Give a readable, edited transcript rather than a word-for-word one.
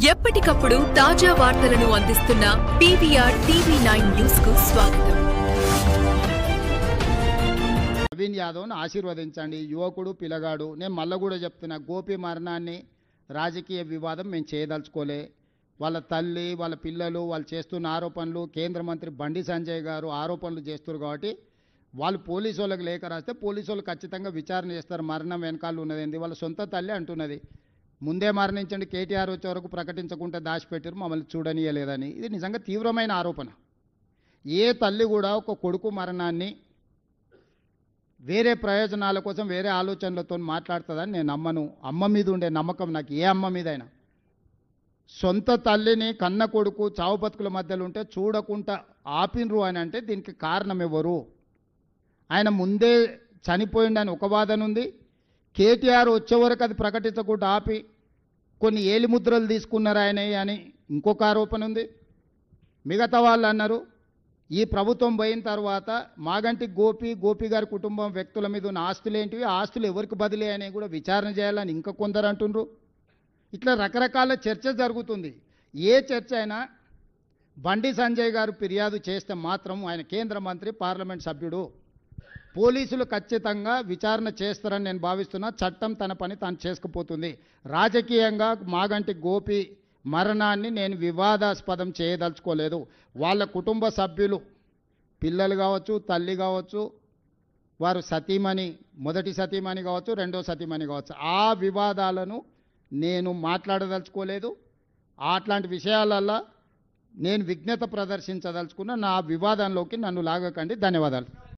ఎప్పటికప్పుడు తాజా వార్తలను అందిస్తున్న పీవీఆర్ టీవీ9 న్యూస్ కు స్వాగతం. నవీన్ యాదవ్ను ఆశీర్వదించండి. యువకుడు పిల్లగాడు. నేను మళ్ళీ కూడా చెప్తున్నా, గోపి మరణాన్ని రాజకీయ వివాదం మేము చేయదలుచుకోలే. వాళ్ళ తల్లి, వాళ్ళ పిల్లలు, వాళ్ళు చేస్తున్న ఆరోపణలు, కేంద్ర మంత్రి బండి సంజయ్ గారు ఆరోపణలు చేస్తున్నారు కాబట్టి వాళ్ళు పోలీసు వాళ్ళకి లేఖ రాస్తే పోలీసు వాళ్ళు ఖచ్చితంగా విచారణ చేస్తారు. మరణం వెనకాల ఉన్నదేంది, వాళ్ళ సొంత తల్లి అంటున్నది. ముందే మరణించండి, కేటీఆర్ వచ్చే వరకు ప్రకటించకుండా దాచిపెట్టారు, మమ్మల్ని చూడనీయలేదని. ఇది నిజంగా తీవ్రమైన ఆరోపణ. ఏ తల్లి కూడా ఒక కొడుకు మరణాన్ని వేరే ప్రయోజనాల కోసం వేరే ఆలోచనలతో మాట్లాడుతుందని నేను నమ్మను. అమ్మ మీద ఉండే నమ్మకం నాకు ఏ అమ్మ మీదైనా. సొంత తల్లిని కన్న కొడుకు చావు బతుకుల మధ్యలో ఉంటే చూడకుండా ఆపినరు అని అంటే దీనికి కారణం ఎవరు? ఆయన ముందే చనిపోయిండని ఒక వాదన ఉంది. కేటీఆర్ వచ్చే వరకు అది ప్రకటించకుండా ఆపి కొన్ని ఏలిముద్రలు తీసుకున్నారు ఆయన అని ఇంకొక ఆరోపణ ఉంది. మిగతా వాళ్ళు అన్నారు ఈ ప్రభుత్వం పోయిన తర్వాత మాగంటి గోపి గారి కుటుంబం వ్యక్తుల మీద ఉన్న ఆస్తులు ఏంటివి, ఆ ఆస్తులు ఎవరికి బదిలీ అని కూడా విచారణ చేయాలని ఇంకా కొందరు అంటున్నారు. ఇట్లా రకరకాల చర్చ జరుగుతుంది. ఏ చర్చ అయినా బండి సంజయ్ గారు ఫిర్యాదు చేస్తే మాత్రం ఆయన కేంద్ర మంత్రి, పార్లమెంట్ సభ్యుడు, పోలీసులు ఖచ్చితంగా విచారణ చేస్తారని నేను భావిస్తున్నా. చట్టం తన పని తాను చేసుకుపోతుంది. రాజకీయంగా మాగంటి గోపి మరణాన్ని నేను వివాదాస్పదం చేయదలుచుకోలేదు. వాళ్ళ కుటుంబ సభ్యులు, పిల్లలు కావచ్చు, తల్లి కావచ్చు, వారు సతీమణి, మొదటి సతీమణి కావచ్చు, రెండో సతీమణి కావచ్చు, ఆ వివాదాలను నేను మాట్లాడదలుచుకోలేదు. అట్లాంటి విషయాలల్లో నేను విఘ్నత ప్రదర్శించదలుచుకున్న. నా వివాదంలోకి నన్ను లాగకండి. ధన్యవాదాలు.